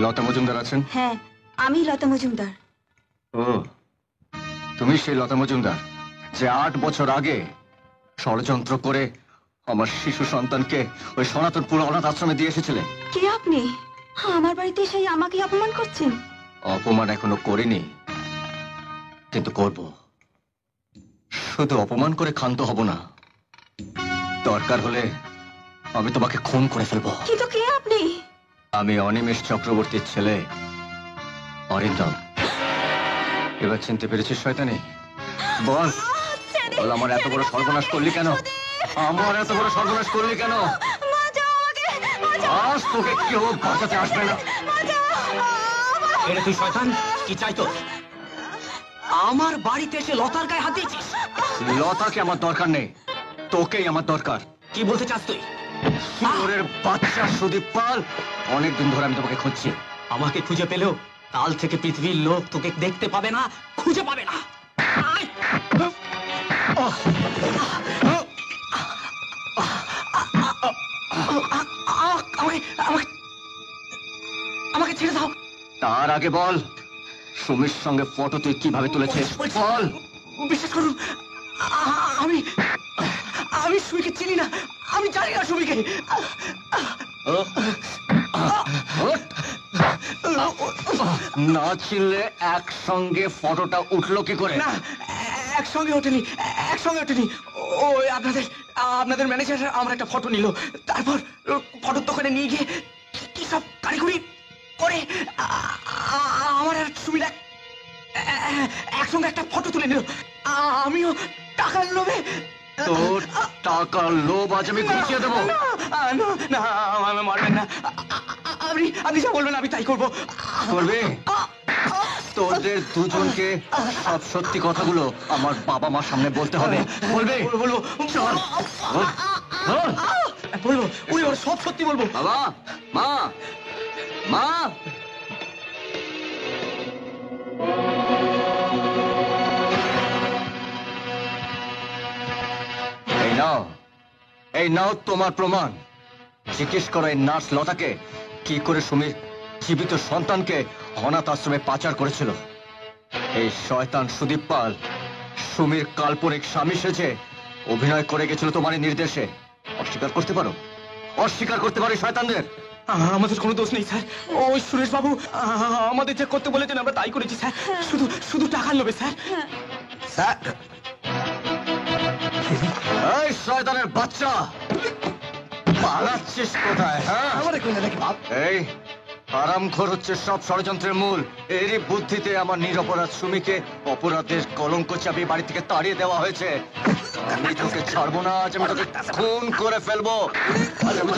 লতা মজুমদার আছেন? হ্যাঁ, আমি লতা মজুমদার। ও, তুমি সেই লতা মজুমদার যে 8 বছর আগে ষড়যন্ত্র করে আমার শিশু সন্তানকে ওই সনাতনপুর অনাথ আশ্রমে দিয়ে এসেছিলে। কে আপনি? আমার বাড়িতে এসে আমাকে অপমান করছেন? অপমান এখনো করিনি, কিন্তু করব। শুধু অপমান করে ক্ষান্ত হব না, দরকার হলে আমি তোমাকে খুন করে ফেলবো। কিন্তু কে আপনি? আমি অনিমেষ চক্রবর্তীর ছেলে অরিন্দম। এবার চিনতে পেরেছিস শয়তানি? বল, বল আমার এত বড় সর্বনাশ করলি কেন? আমার এত বড় সর্বনাশ করলি কেন? আজ তোকে কেউ বাঁচাতে আসবে না। তুই শয়তান, কি চাইতো? আমার বাড়িতে এসে লতার গায়ে হাত দিয়েছিস? লতাকে আমার দরকার নেই, তোকেই আমার দরকার। কি বলতে চাস তুই? শুয়োরের বাচ্চা সুদীপ পাল, অনেকদিন ধরে আমি তোমাকে খুঁজছি। আমাকে খুঁজে পেলেও কাল থেকে পৃথিবীর লোক তোকে দেখতে পাবে না, খুঁজে পাবে না। আমাকে ছেড়ে দাও। তার আগে বল, সুমির সঙ্গে ফটো তুই কিভাবে তুলেছিস? বল। বিশ্বাস করুন, আমি আমি সুমিকে চিনি না, আমি জানি না সুমিকে। না চিনলে একসঙ্গে ফটোটা উঠলো কি করে? না, একসঙ্গে ওঠেনি, একসঙ্গে ওঠেনি। ওই আপনাদের ম্যানেজার আমার একটা ফটো নিল, তারপর ফটোর দোকানে নিয়ে গিয়ে কি সব কারিগরি করে আমার আর সুবিধা একসঙ্গে একটা ফটো তুলে নিল। আমিও টাকার লোভে। তোর টাকার লোভ আজ আমি ঘুচিয়ে দেবো। না, মারবেন না, আপনি যা বলবেন আমি তাই করবো। করবে? তোদের দুজনকে সব সত্যি কথাগুলো আমার বাবা মার সামনে বলতে হবে। বলবে? বলবো, চল বল, বল। বলবো, ওর সব সত্যি বলবো। বাবা, মা, মা। এই নাও তোমার প্রমাণ। জিজ্ঞেস করো এই নার্স লতাকে কি করে সুমির জীবিত সন্তানকে অনাথ আশ্রমে পাচার করেছিল। এই শয়তান সুদীপ পাল সুমির কাল্পনিক স্বামী সেজে অভিনয় করে গেছিল তোমার নির্দেশে। অস্বীকার করতে পারো? অস্বীকার করতে পারো শয়তানদের? আমাদের কোনো দোষ নেই স্যার। ওই সুরেশ বাবু আমাদের যা করতে বলেছেন আমরা তাই করেছি স্যার। শুধু টাকার লোভে স্যার। স্যার, এই শয়তানের বাচ্চা, পালাচ্ছিস কোথায়? হ্যাঁ, এই আরামখোর হচ্ছে সব ষড়যন্ত্রের মূল। এরই বুদ্ধিতে আমার নিরপরাধ সুমিকে অপরাধের কলঙ্ক চাপিয়ে বাড়ি থেকে তাড়িয়ে দেওয়া হয়েছে। আমি তোকে ছাড়বো না, আজ আমি তোকে খুন করে ফেলবো। আজ আমি